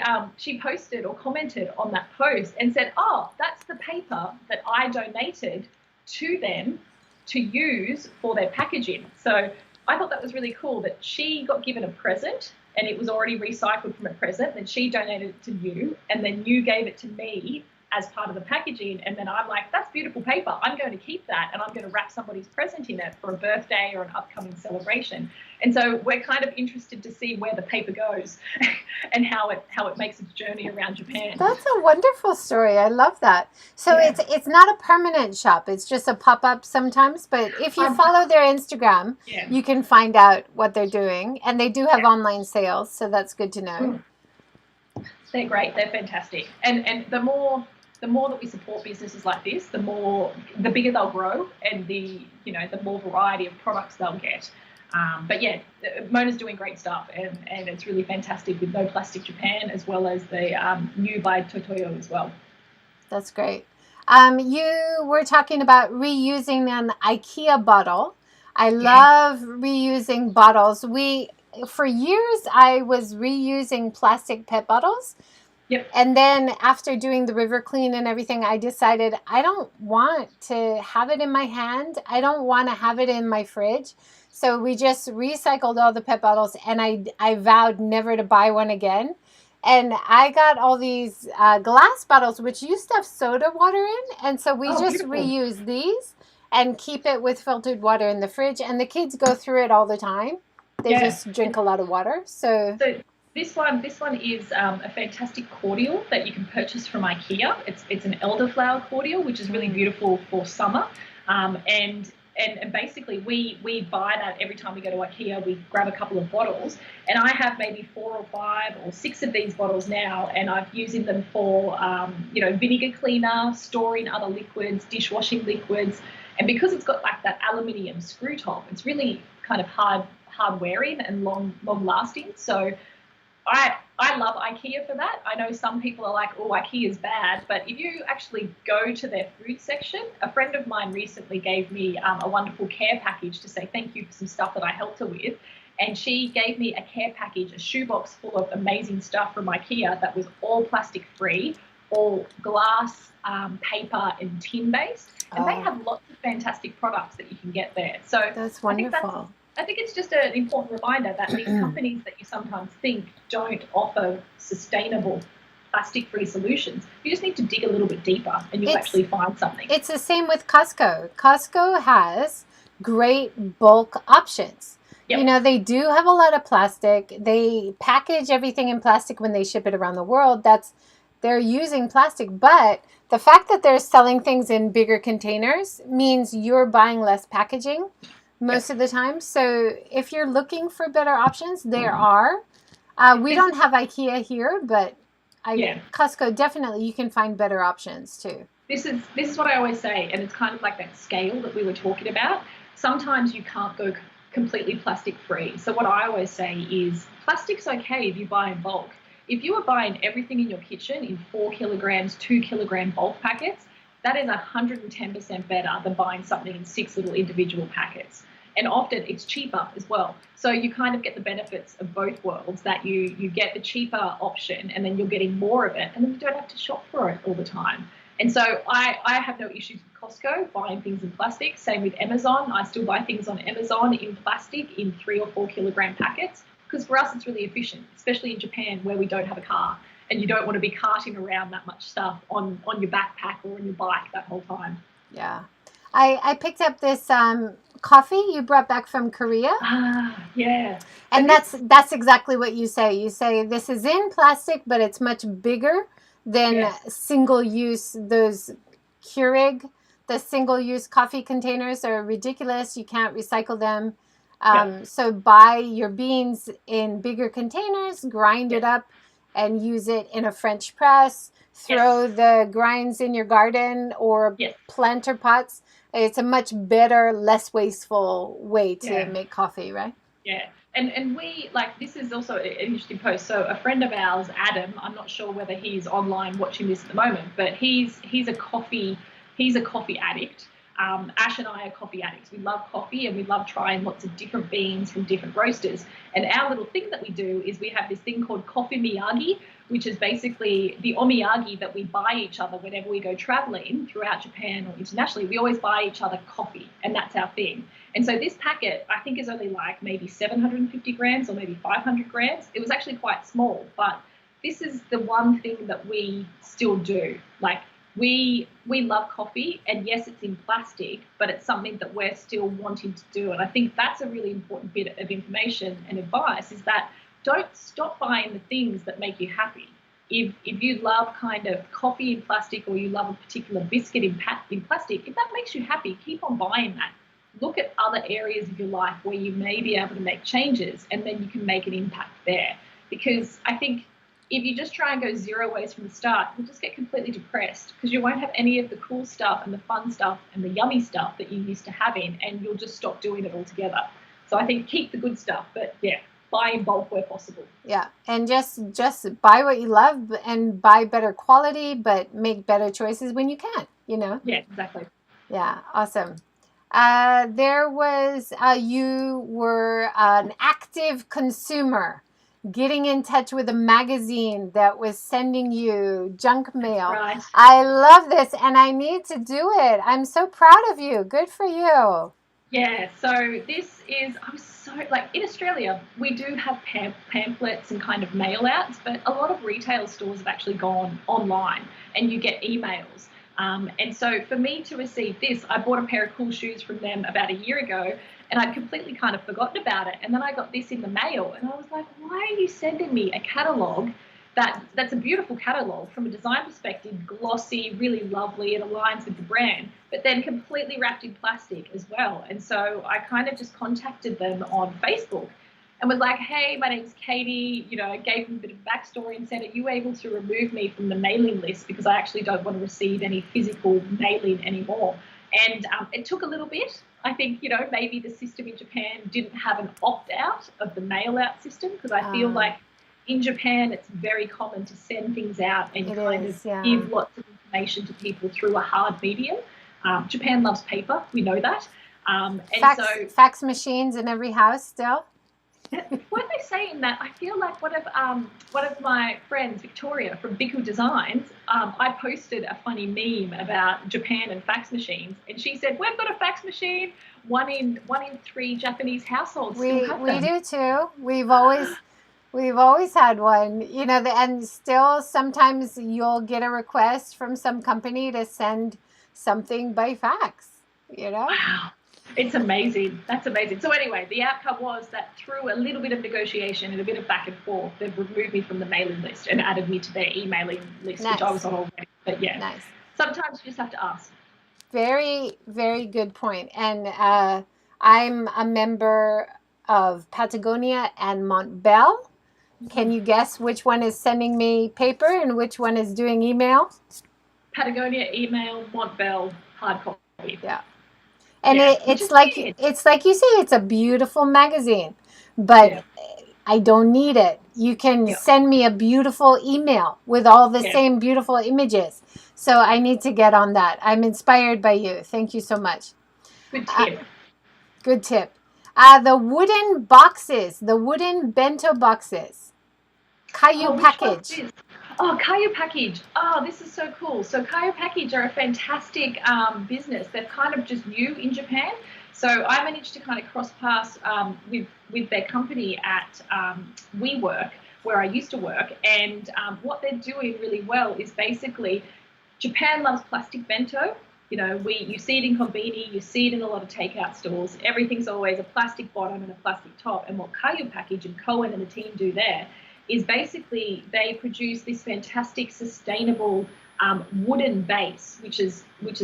posted or commented on that post and said, oh, that's the paper that I donated to them to use for their packaging. So I thought that was really cool that she got given a present and it was already recycled from a present, then she donated it to you, and then you gave it to me as part of the packaging, and then I'm like, that's beautiful paper, I'm going to keep that, and I'm going to wrap somebody's present in it for a birthday or an upcoming celebration. And so we're kind of interested to see where the paper goes and how it makes its journey around Japan. That's a wonderful story. I love that. So yeah. It's not a permanent shop, it's just a pop-up sometimes, but if you follow their Instagram, you can find out what they're doing, and they do have online sales, so that's good to know. They're great, they're fantastic, and the more that we support businesses like this, the bigger they'll grow, and the more variety of products they'll get. But yeah, Mona's doing great stuff, and it's really fantastic with No Plastic Japan, as well as the new by Totoyo as well. That's great. You were talking about reusing an IKEA bottle. I love reusing bottles. For years, I was reusing plastic PET bottles. Yep. And then after doing the river clean and everything, I decided I don't want to have it in my hand. I don't want to have it in my fridge. So we just recycled all the PET bottles, and I vowed never to buy one again. And I got all these glass bottles, which used to have soda water in. And so we just reuse these and keep it with filtered water in the fridge. And the kids go through it all the time. They just drink a lot of water. So this one is a fantastic cordial that you can purchase from IKEA. It's an elderflower cordial, which is really beautiful for summer. And basically we buy that every time we go to IKEA. We grab a couple of bottles, and I have maybe 4 or 5 or 6 of these bottles now, and I've using them for vinegar cleaner, storing other liquids, dishwashing liquids. And because it's got like that aluminium screw top, it's really kind of hard wearing and long lasting. So I love IKEA for that. I know some people are like, oh, IKEA is bad, but if you actually go to their food section, a friend of mine recently gave me a wonderful care package to say thank you for some stuff that I helped her with, and she gave me a care package, a shoebox full of amazing stuff from IKEA that was all plastic free, all glass, paper and tin based, and they have lots of fantastic products that you can get there. So that's wonderful. I think it's just an important reminder that these companies that you sometimes think don't offer sustainable plastic-free solutions, you just need to dig a little bit deeper and you'll actually find something. It's the same with Costco. Costco has great bulk options. Yep. They do have a lot of plastic. They package everything in plastic when they ship it around the world. They're using plastic, but the fact that they're selling things in bigger containers means you're buying less packaging most of the time. So if you're looking for better options, there are. We don't have IKEA here, but Costco, definitely you can find better options too. This is what I always say, and it's kind of like that scale that we were talking about. Sometimes you can't go completely plastic free. So what I always say is plastic's okay if you buy in bulk. If you are buying everything in your kitchen in 4 kilograms, 2 kilogram bulk packets, that is 110% better than buying something in 6 little individual packets. And often it's cheaper as well. So you kind of get the benefits of both worlds, that you get the cheaper option and then you're getting more of it, and then you don't have to shop for it all the time. And so I have no issues with Costco buying things in plastic. Same with Amazon. I still buy things on Amazon in plastic in 3 or 4 kilogram packets, because for us it's really efficient, especially in Japan where we don't have a car and you don't want to be carting around that much stuff on your backpack or on your bike that whole time. Yeah. I picked up this coffee you brought back from Korea. Yeah. And that's exactly what you say. You say this is in plastic, but it's much bigger than single use, those Keurig The single-use coffee containers are ridiculous. You can't recycle them. So buy your beans in bigger containers, grind it up, and use it in a French press. Throw the grinds in your garden or planter pots. It's a much better, less wasteful way to make coffee, right? Yeah. And we, like, this is also an interesting post. So a friend of ours, Adam, I'm not sure whether he's online watching this at the moment, but he's a coffee addict. Ash and I are coffee addicts. We love coffee and we love trying lots of different beans from different roasters. And our little thing that we do is we have this thing called coffee miyagi, which is basically the omiyagi that we buy each other whenever we go traveling throughout Japan or internationally. We always buy each other coffee, and that's our thing. And so this packet, I think, is only like maybe 750 grams or maybe 500 grams. It was actually quite small, but this is the one thing that we still do. Like, we love coffee, and yes, it's in plastic, but it's something that we're still wanting to do. And I think that's a really important bit of information and advice, is that don't stop buying the things that make you happy. If you love kind of coffee in plastic, or you love a particular biscuit in plastic, if that makes you happy, keep on buying that. Look at other areas of your life where you may be able to make changes, and then you can make an impact there. Because I think if you just try and go zero waste from the start, you'll just get completely depressed, because you won't have any of the cool stuff and the fun stuff and the yummy stuff that you used to having, and you'll just stop doing it altogether. So I think keep the good stuff, but buy in bulk where possible. Yeah, and just buy what you love and buy better quality, but make better choices when you can, Yeah, exactly. Yeah, awesome. There was, you were an active consumer, getting in touch with a magazine that was sending you junk mail. Right. I love this, and I need to do it. I'm so proud of you. Good for you. Yeah, so this is, I'm so, like, in Australia, we do have pamphlets and kind of mail outs, but a lot of retail stores have actually gone online, and you get emails. And so for me to receive this, I bought a pair of cool shoes from them about a year ago, and I'd completely kind of forgotten about it. And then I got this in the mail, and I was like, why are you sending me a catalogue that's a beautiful catalogue from a design perspective, glossy, really lovely, it aligns with the brand, but then completely wrapped in plastic as well. And so I kind of just contacted them on Facebook and was like, hey, my name's Katie, I gave them a bit of backstory and said, are you able to remove me from the mailing list, because I actually don't want to receive any physical mailing anymore. And it took a little bit. I think, maybe the system in Japan didn't have an opt-out of the mail-out system, because I feel like in Japan it's very common to send things out and give lots of information to people through a hard medium. Japan loves paper, we know that. Fax machines in every house still. When they saying that, I feel like one of my friends, Victoria from Biku Designs, I posted a funny meme about Japan and fax machines, and she said, we've got a fax machine. One in 3 Japanese households still have them. We do too. We've always had one, and still sometimes you'll get a request from some company to send something by fax, Wow. It's amazing. That's amazing. So anyway, the outcome was that through a little bit of negotiation and a bit of back and forth, they've removed me from the mailing list and added me to their emailing list, which I was on already. But yeah, sometimes you just have to ask. Very, very good point. And I'm a member of Patagonia and Montbell. Can you guess which one is sending me paper and which one is doing email? Patagonia, email, Montbell, hard copy. Yeah. And it's like you say, it's a beautiful magazine, but I don't need it. You can send me a beautiful email with all the same beautiful images. So I need to get on that. I'm inspired by you. Thank you so much. Good tip. Good tip. The wooden boxes, the wooden bento boxes. Caillou Package. Oh, Caillou Package. Oh, this is so cool. So Caillou Package are a fantastic business. They're kind of just new in Japan. So I managed to kind of cross paths with their company at WeWork, where I used to work. And what they're doing really well is basically Japan loves plastic bento. You see it in konbini, you see it in a lot of takeout stores. Everything's always a plastic bottom and a plastic top. And what Caillou Package and Cohen and the team do there is basically they produce this fantastic sustainable wooden base, which is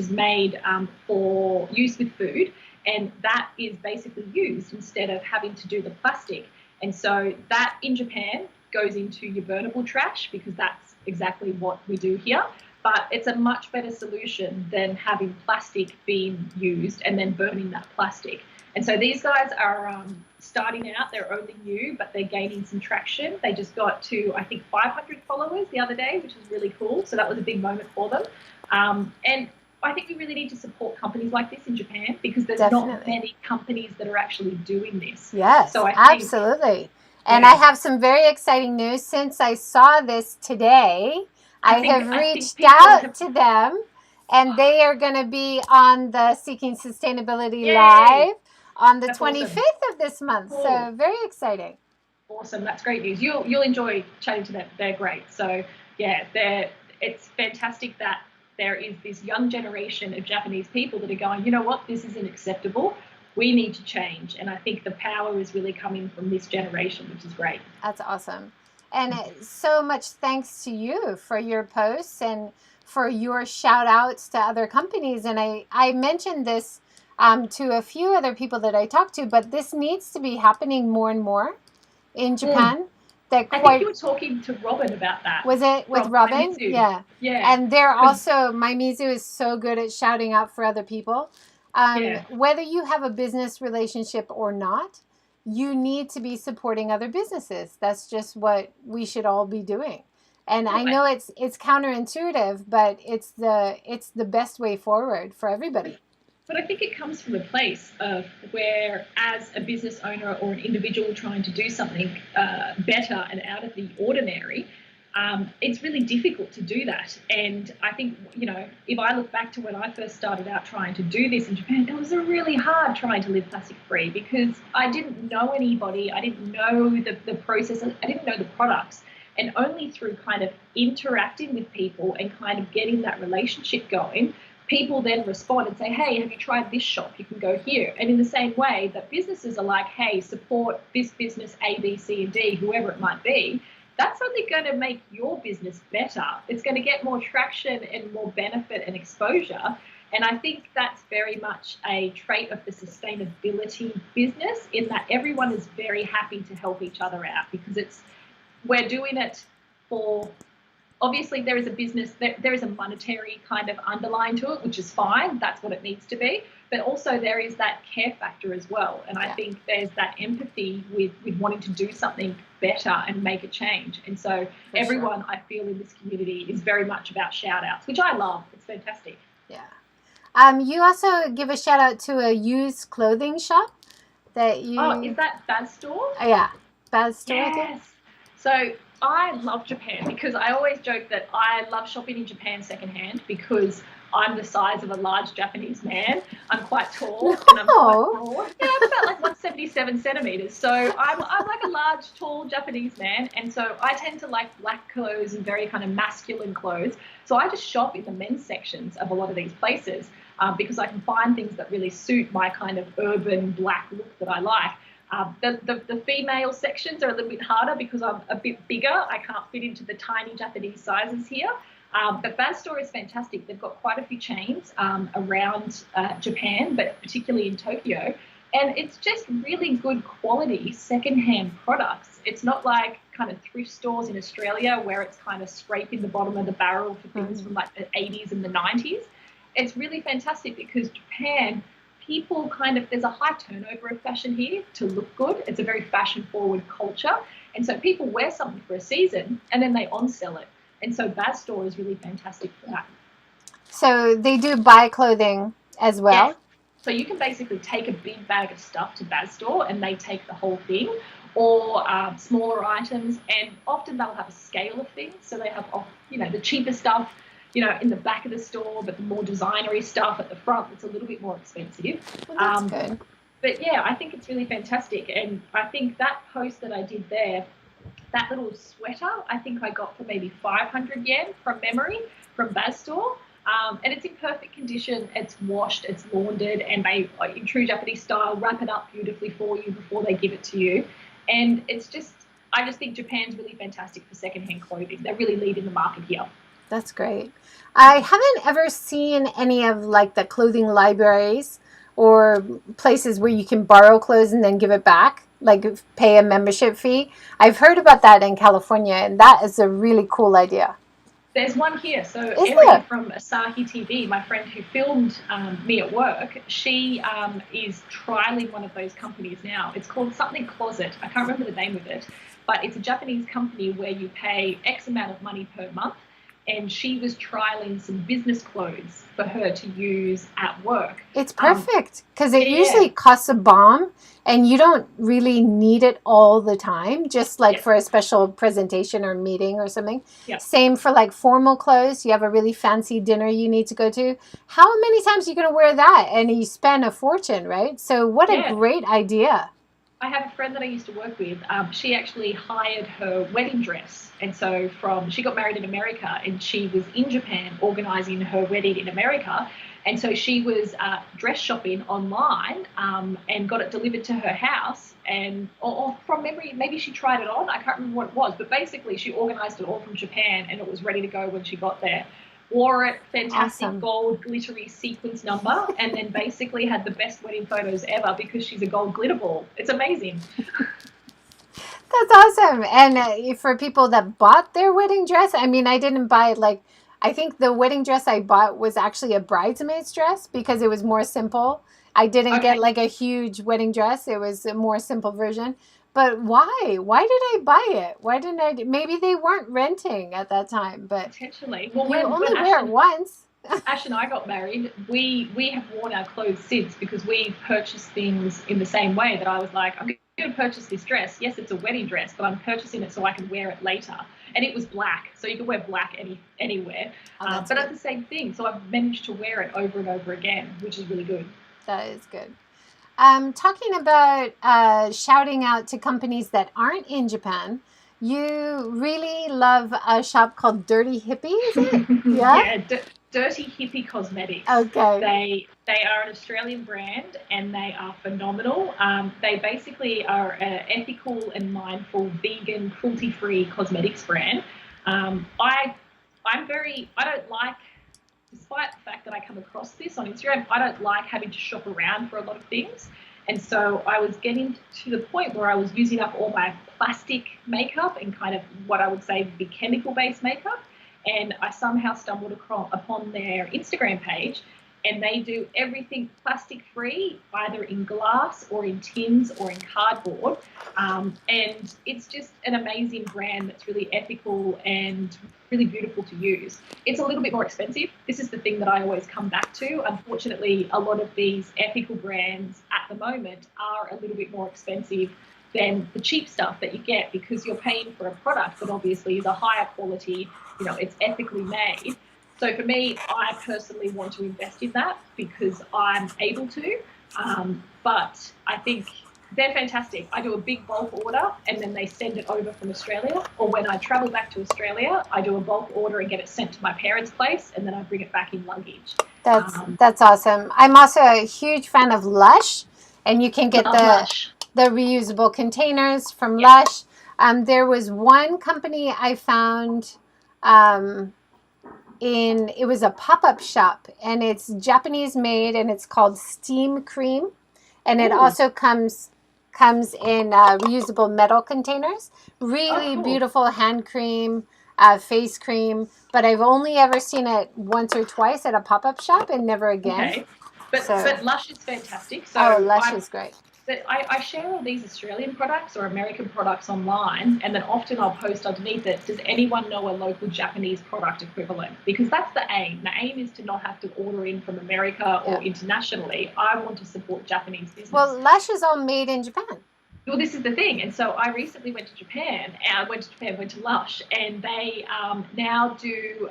made for use with food, and that is basically used instead of having to do the plastic. And so that in Japan goes into your burnable trash, because that's exactly what we do here. But it's a much better solution than having plastic being used and then burning that plastic. And so these guys are starting out. They're only new, but they're gaining some traction. They just got to, I think, 500 followers the other day, which is really cool. So that was a big moment for them. And I think we really need to support companies like this in Japan, because there's not many companies that are actually doing this. Yes, so absolutely. And I have some very exciting news. Since I saw this today, I have reached out to them, and they are going to be on the Seeking Sustainability Live on the 25th of this month. Cool. So very exciting. Awesome. That's great news. You'll enjoy chatting to them. They're great. So yeah, it's fantastic that there is this young generation of Japanese people that are going, you know what, this isn't acceptable. We need to change. And I think the power is really coming from this generation, which is great. That's awesome. And so much thanks to you for your posts and for your shout outs to other companies. And I mentioned this to a few other people that I talked to, but this needs to be happening more and more in Japan. I think you were talking to Robin about that. Was it with Robin? Yeah. And they're also, Maimizu is so good at shouting out for other people. Whether you have a business relationship or not, you need to be supporting other businesses. That's just what we should all be doing. And I know it's counterintuitive, but it's the best way forward for everybody. But I think it comes from a place of where, as a business owner or an individual trying to do something better and out of the ordinary, it's really difficult to do that. And I think, if I look back to when I first started out trying to do this in Japan, it was really hard trying to live plastic free, because I didn't know anybody. I didn't know the process. I didn't know the products. And only through kind of interacting with people and kind of getting that relationship going, people then respond and say, hey, have you tried this shop? You can go here. And in the same way that businesses are like, hey, support this business A, B, C, and D, whoever it might be, that's only going to make your business better. It's going to get more traction and more benefit and exposure. And I think that's very much a trait of the sustainability business, in that everyone is very happy to help each other out, because we're doing it for, obviously there is a business, there is a monetary kind of underline to it, which is fine. That's what it needs to be. But also there is that care factor as well. And I think there's that empathy with wanting to do something better and make a change. And so everyone, I feel, in this community is very much about shout outs, which I love. It's fantastic. Yeah. You also give a shout out to a used clothing shop that you... Oh, is that Baz Store? Oh, yeah. Baz Store, yes. I think. So I love Japan, because I always joke that I love shopping in Japan secondhand, because I'm the size of a large Japanese man. I'm quite tall and I'm quite broad. Yeah, I'm about like 177 centimeters. So I'm like a large, tall Japanese man. And so I tend to like black clothes and very kind of masculine clothes. So I just shop in the men's sections of a lot of these places, because I can find things that really suit my kind of urban black look that I like. The female sections are a little bit harder, because I'm a bit bigger. I can't fit into the tiny Japanese sizes here. But Baz Store is fantastic. They've got quite a few chains around Japan, but particularly in Tokyo. And it's just really good quality secondhand products. It's not like kind of thrift stores in Australia where it's kind of scraping the bottom of the barrel for things from like the 80s and the 90s. It's really fantastic, because Japan... people there's a high turnover of fashion here to look good. It's a very fashion forward culture. And so people wear something for a season and then they on-sell it. And so Baz Store is really fantastic for that. So they do buy clothing as well? Yes. So you can basically take a big bag of stuff to Baz Store and they take the whole thing, or smaller items. And often they'll have a scale of things. So they have, the cheaper stuff, in the back of the store, but the more designery stuff at the front, it's a little bit more expensive. Well, that's good. But yeah, I think it's really fantastic. And I think that post that I did there, that little sweater, I think I got for maybe 500 yen from memory from Baz Store. And it's in perfect condition. It's washed, it's laundered, and they, in true Japanese style, wrap it up beautifully for you before they give it to you. And I just think Japan's really fantastic for secondhand clothing. They really lead in the market here. That's great. I haven't ever seen any of like the clothing libraries or places where you can borrow clothes and then give it back, like pay a membership fee. I've heard about that in California, and that is a really cool idea. There's one here. So Is Erin there? from Asahi TV, my friend who filmed me at work, she is trialing one of those companies now. It's called something Closet. I can't remember the name of it, but it's a Japanese company where you pay X amount of money per month. And she was trialing some business clothes for her to use at work. It's Um, perfect because it yeah, usually costs a bomb and you don't really need it all the time, just like yeah, for a special presentation or meeting or something. yeah, Same for like formal clothes. You have a really fancy dinner you need to go to. How many times are you going to wear that? And you spend a fortune, right? So, what a yeah. great idea. I have a friend that I used to work with. She actually hired her wedding dress, and so she got married in America, and she was in Japan organising her wedding in America, and so she was dress shopping online and got it delivered to her house, and or from memory, maybe she tried it on. I can't remember what it was, but basically she organised it all from Japan, and it was ready to go when she got there. Wore it, fantastic Awesome. gold glittery sequins number, and then basically had the best wedding photos ever because she's a gold glitter ball. It's amazing. That's awesome. And for people that bought their wedding dress, I mean, I didn't buy it like, I think the wedding dress I bought was actually a bridesmaid's dress because it was more simple. I didn't get Okay, like a huge wedding dress. It was a more simple version. But why? Why did I buy it? Why didn't I? Maybe they weren't renting at that time, but potentially. Well, you when only wear it once. Ash and I got married, we have worn our clothes since because we purchased things in the same way that I was like, I'm going to purchase this dress. Yes, it's a wedding dress, but I'm purchasing it so I can wear it later. And it was black, so you can wear black anywhere. Oh, that's But good. it's the same thing, so I've managed to wear it over and over again, which is really good. That is good. Talking about shouting out to companies that aren't in Japan, you really love a shop called Dirty Hippie, is it? Yeah? Yeah, Dirty Hippie Cosmetics. Okay. They are an Australian brand and they are phenomenal. They basically are an ethical and mindful, vegan, cruelty-free cosmetics brand. Um, I I don't like, despite the fact that I come across this on Instagram, I don't like having to shop around for a lot of things. And so I was getting to the point where I was using up all my plastic makeup and kind of what I would say would be chemical based makeup. And I somehow stumbled upon their Instagram page, and they do everything plastic free, either in glass or in tins or in cardboard. And it's just an amazing brand that's really ethical and really beautiful to use. It's a little bit more expensive. This is the thing that I always come back to. Unfortunately, a lot of these ethical brands at the moment are a little bit more expensive than the cheap stuff that you get because you're paying for a product that obviously is a higher quality, it's ethically made. So for me, I personally want to invest in that because I'm able to. But I think they're fantastic. I do a big bulk order and then they send it over from Australia. Or when I travel back to Australia, I do a bulk order and get it sent to my parents' place and then I bring it back in luggage. That's Um, that's awesome. I'm also a huge fan of Lush, and you can get love Lush. the reusable containers from Yep. Lush. There was one company I found um, it was a pop-up shop, and it's Japanese made, and it's called Steam Cream, and it Ooh. also comes in reusable metal containers. Oh, Really cool. beautiful hand cream, face cream, but I've only ever seen it once or twice at a pop-up shop and never again. Okay. But So, Lush is fantastic. oh, So Lush is great. I share all these Australian products or American products online, and then often I'll post underneath it, does anyone know a local Japanese product equivalent? Because that's the aim. The aim is to not have to order in from America Yeah. or internationally. I want to support Japanese business. Well, Lush is all made in Japan. Well, this is the thing. And so I recently went to Japan, went to Lush, and they now do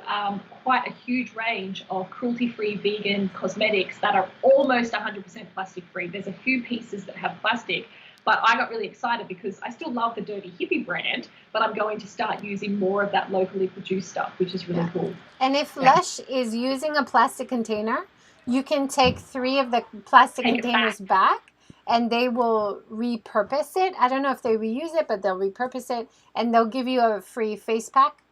quite a huge range of cruelty free vegan cosmetics that are almost 100% plastic free. There's a few pieces that have plastic, but I got really excited because I still love the Dirty Hippie brand, but I'm going to start using more of that locally produced stuff, which is really Yeah. cool. And if Yeah. Lush is using a plastic container, you can take 3 of the plastic Take it back. containers back and they will repurpose it. I don't know if they reuse it, but they'll repurpose it and they'll give you a free face pack.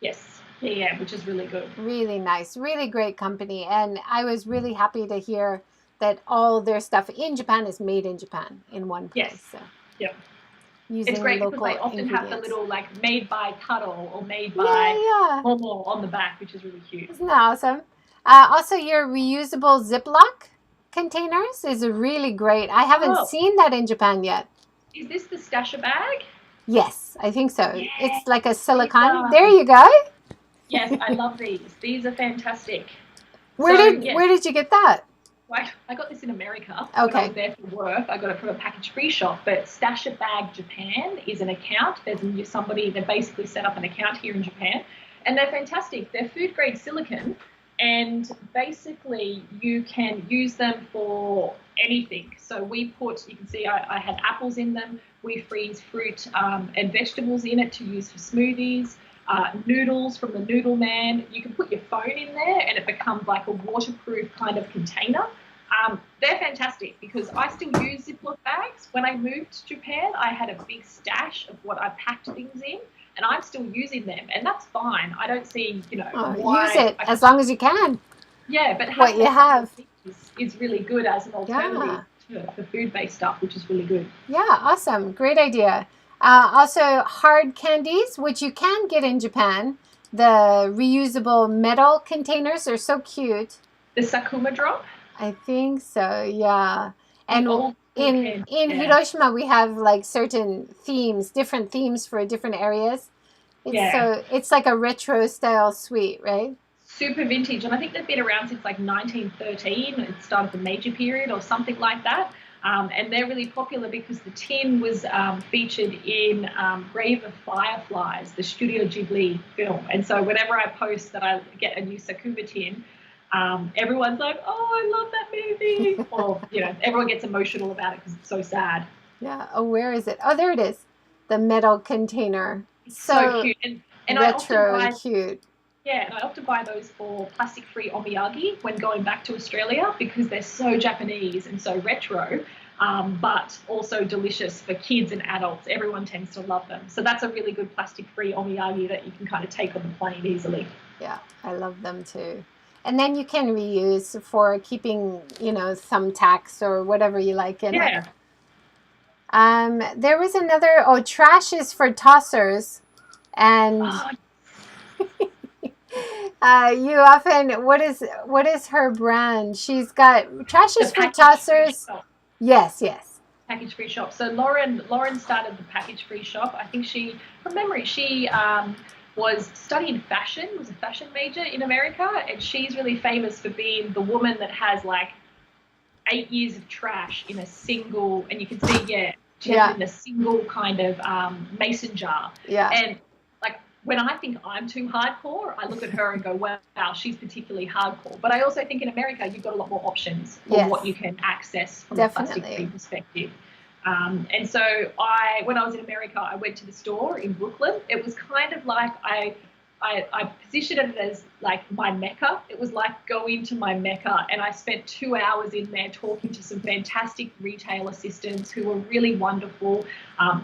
Yes. Yeah, which is really good. Really nice, really great company. And I was really happy to hear that all their stuff in Japan is made in Japan in one place. Yes. So Yep. It's using great because they local often have the ingredients. little like made by Taro or made Yeah, by yeah. Momo on the back, which is really cute. Isn't that awesome? Also, your reusable Ziploc containers is really great. I haven't Oh, seen that in Japan yet. is this the stasher bag? Yes, I think so. Yeah, It's like a these silicone. are. There you go. Yes, I love these. These are fantastic. Where So did yes, where did you get that? I got this in America when I was Okay. there for work. I got it from a package free shop. But Stasher Bag Japan is an account. There's somebody that basically set up an account here in Japan, and they're fantastic. They're food grade silicone, and basically you can use them for anything. So you can see I had apples in them. We freeze fruit and vegetables in it to use for smoothies. Noodles from the Noodle Man. You can put your phone in there and it becomes like a waterproof kind of container. They're fantastic because I still use Ziploc bags. When I moved to Japan, I had a big stash of what I packed things in, and I'm still using them, and that's fine. I don't see, Use why. it as long as you can. Yeah, but What having you a couple of have. things is really good as an alternative Yeah. for food-based stuff, which is really good. Yeah, awesome. Great idea. Also, hard candies, which you can get in Japan. The reusable metal containers are so cute. The Sakuma drop, I think so, yeah. the And old school in can, in yeah, Hiroshima, we have like certain themes, different themes for different areas. yeah. It's like a retro style suite, right? Super vintage, and I think they've been around since like 1913. It started the Meiji period or something like that. And they're really popular because the tin was featured in Grave of Fireflies, the Studio Ghibli film. And so whenever I post that I get a new Sakuma tin, everyone's like, "Oh, I love that movie!" Or everyone gets emotional about it because it's so sad. Yeah. Oh, where is it? Oh, there it is. The metal container. It's so So cute, and I often retro and buy. cute. Yeah, and I often buy those for plastic-free omiyage when going back to Australia because they're so Japanese and so retro, but also delicious for kids and adults. Everyone tends to love them. So that's a really good plastic-free omiyage that you can kind of take on the plane easily. Yeah, I love them too. And then you can reuse for keeping, thumbtacks or whatever you like in it. Yeah. There was another, trash is for tossers. And Oh, you often, what is her brand? She's got trash the is for package-free tossers. shop. Yes, yes. Package-free shop. So Lauren started the package-free shop. I think from memory, she was studying fashion, was a fashion major in America, and she's really famous for being the woman that has like 8 years of trash in a single, and you can see, yeah, she has it in a single kind of mason jar. Yeah. And like when I think I'm too hardcore, I look at her and go, wow, she's particularly hardcore. But I also think in America, you've got a lot more options for what you can access from a plastic-free perspective. And so when I was in America, I went to the store in Brooklyn. It was kind of like I positioned it as like my Mecca. It was like going to my Mecca, and I spent 2 hours in there talking to some fantastic retail assistants who were really wonderful.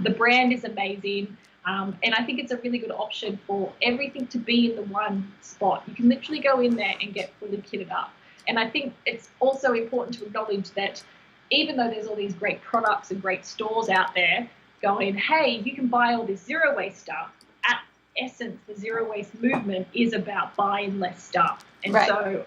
The brand is amazing. And I think it's a really good option for everything to be in the one spot. You can literally go in there and get fully kitted up. And I think it's also important to acknowledge that even though there's all these great products and great stores out there going, hey, you can buy all this zero waste stuff, at essence, the zero waste movement is about buying less stuff. And so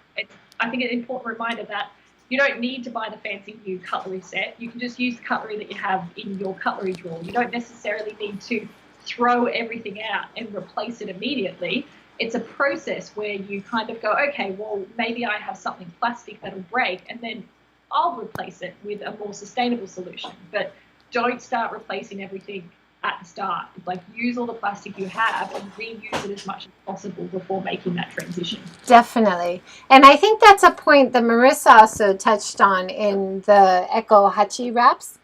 I think it's an important reminder that you don't need to buy the fancy new cutlery set. You can just use the cutlery that you have in your cutlery drawer. You don't necessarily need to throw everything out and replace it immediately. It's a process where you kind of go, okay, well, maybe I have something plastic that'll break, and then I'll replace it with a more sustainable solution. But don't start replacing everything at the start. Like, use all the plastic you have and reuse it as much as possible before making that transition. Definitely. And I think that's a point that Marissa also touched on in the Eco Hachi wraps,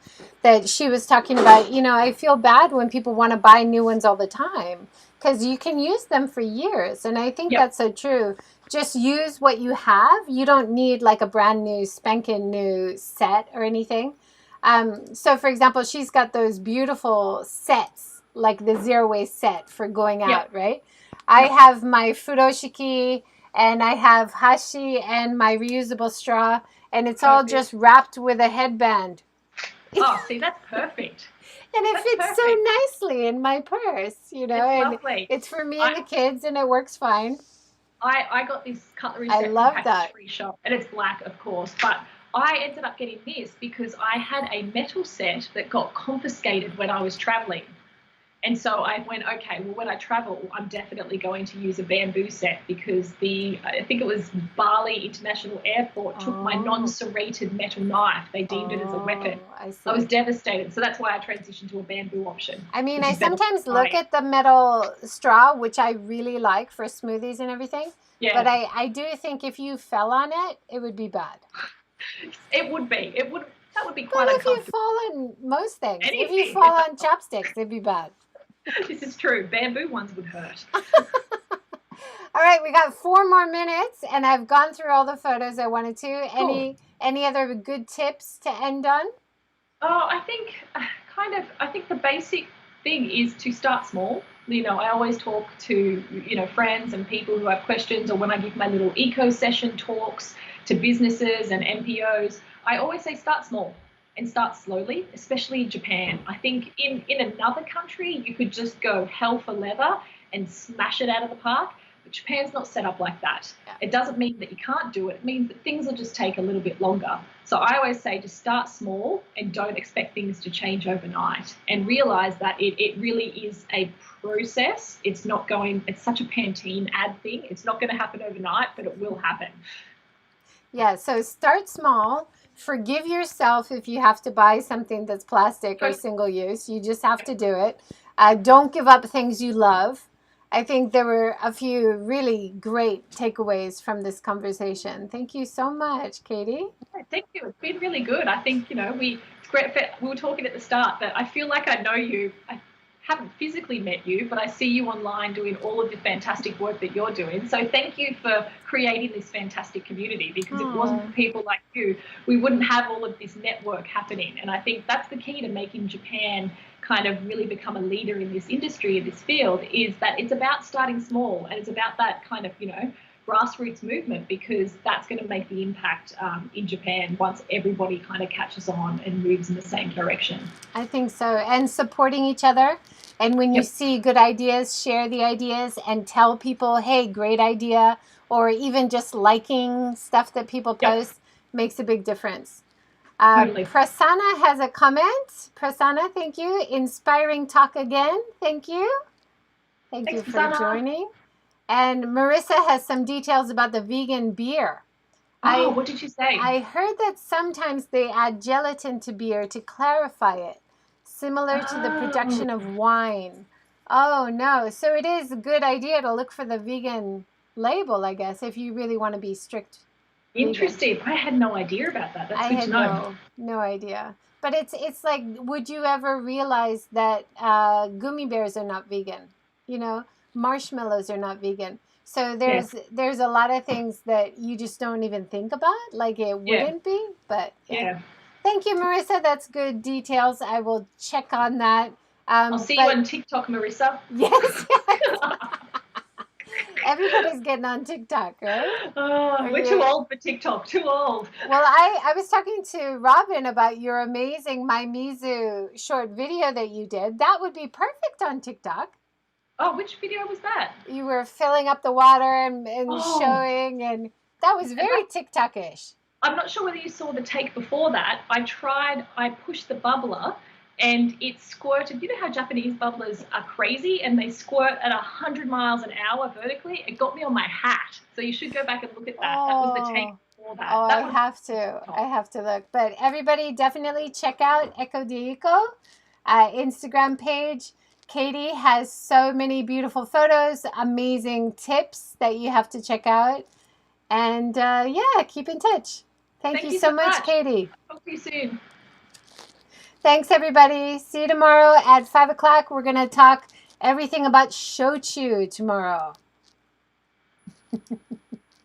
that she was talking about. I feel bad when people want to buy new ones all the time because you can use them for years. And I think that's so true. Just use what you have. You don't need like a brand new spanking new set or anything. So for example, she's got those beautiful sets like the zero waste set for going out, Yep. right? I have my furoshiki and I have hashi and my reusable straw, and it's all Perfect. just wrapped with a headband. Oh, see, that's perfect. And it That's fits so perfect. nicely in my purse, you know, It's and lovely. it's for me I, and the kids, and it works fine. I got this cutlery I set from love Package that. Free Shop, and it's black, of course, but I ended up getting this because I had a metal set that got confiscated when I was traveling. And so I went, okay, well, when I travel, I'm definitely going to use a bamboo set because I think it was Bali International Airport took my non-serrated metal knife. They deemed it as a weapon. I I was see. devastated. So that's why I transitioned to a bamboo option, I mean, which I is better for sometimes look buying. at the metal straw, which I really like for smoothies and everything, but Yeah, I do think if you fell on it, it would be bad. it would be. That would be Well, quite if you uncomfortable. fall on most things, if you Anything. fall on chopsticks, it'd be bad. This is true. Bamboo ones would hurt. All right, we got 4 more minutes, and I've gone through all the photos I wanted to. Cool. Any other good tips to end on? Oh, I think I think the basic thing is to start small. I always talk to, friends and people who have questions, or when I give my little eco session talks to businesses and MPOs, I always say start small and start slowly, especially in Japan. I think in another country, you could just go hell for leather and smash it out of the park. But Japan's not set up like that. It doesn't mean that you can't do it. It means that things will just take a little bit longer. So I always say just start small and don't expect things to change overnight, and realize that it really is a process. It's such a Pantene ad thing. It's not going to happen overnight, but it will happen. Yeah, so start small. Forgive yourself if you have to buy something that's plastic or single use. You just have to do it. Don't give up things you love. I think there were a few really great takeaways from this conversation. Thank you so much, Katie. Thank you. It's been really good. I think, it's great. We were talking at the start that I feel like I know you. I haven't physically met you, but I see you online doing all of the fantastic work that you're doing. So thank you for creating this fantastic community, because if it wasn't for people like you, we wouldn't have all of this network happening. And I think that's the key to making Japan kind of really become a leader in this industry, in this field, is that it's about starting small, and it's about that kind of, grassroots movement, because that's going to make the impact in Japan once everybody kind of catches on and moves in the same direction. I think so. And supporting each other. And when you Yep. see good ideas, share the ideas and tell people, hey, great idea. Or even just liking stuff that people Yep. post makes a big difference. Totally. Prasanna has a comment. Prasanna, thank you. Inspiring talk again. Thank you. Thank Thanks, you for Prasanna. joining. And Marissa has some details about the vegan beer. Oh, what did you say? I heard that sometimes they add gelatin to beer to clarify it, similar to the production of wine. Oh, no. So it is a good idea to look for the vegan label, I guess, if you really want to be strict. Interesting. I had no idea about that. That's good to know. I had no idea. But it's like, would you ever realize that gummy bears are not vegan? You know, marshmallows are not vegan. So there's a lot of things that you just don't even think about, like it wouldn't be. But yeah. Thank you, Marissa. That's good details. I will check on that. I'll see you on TikTok, Marissa. Yes. Everybody's getting on TikTok, right? Oh, we're too old for TikTok. Too old. Well, I was talking to Robin about your amazing My Mizu short video that you did. That would be perfect on TikTok. Oh, which video was that? You were filling up the water and showing, and that was very TikTok-ish. I'm not sure whether you saw the take before that. I pushed the bubbler and it squirted. You know how Japanese bubblers are crazy and they squirt at 100 miles an hour vertically? It got me on my hat. So you should go back and look at that. That was the take before that. Oh, I have to look. But everybody definitely check out Eco-De-Iko Instagram page. Katie has so many beautiful photos, amazing tips that you have to check out. And yeah, keep in touch. Thank you so much, Katie. Talk to you soon. Thanks, everybody. See you tomorrow at 5 o'clock. We're going to talk everything about shochu tomorrow.